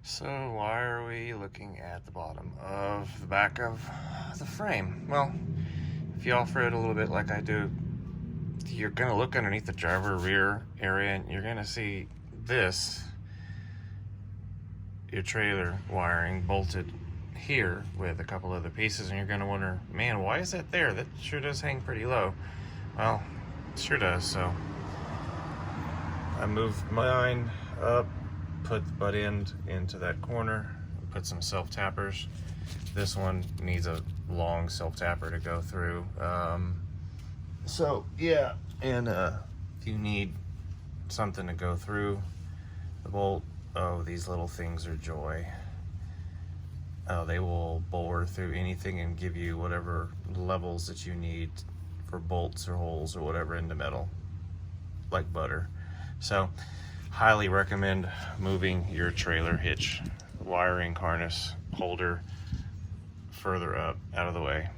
So why are we looking at the bottom of the back of the frame? Well, if you offer it a little bit like I do, you're gonna look underneath the driver rear area and you're gonna see this, your trailer wiring bolted here with a couple other pieces, and you're gonna wonder, man, why is that there? That sure does hang pretty low. Well, it sure does. So I moved mine up, put the butt end into that corner, put some self-tappers. This one needs a long self-tapper to go through. So yeah, and if you need something to go through the bolt, oh, these little things are joy. Oh, they will bore through anything and give you whatever levels that you need for bolts or holes or whatever into metal, like butter. So highly recommend moving your trailer hitch wiring harness holder further up out of the way.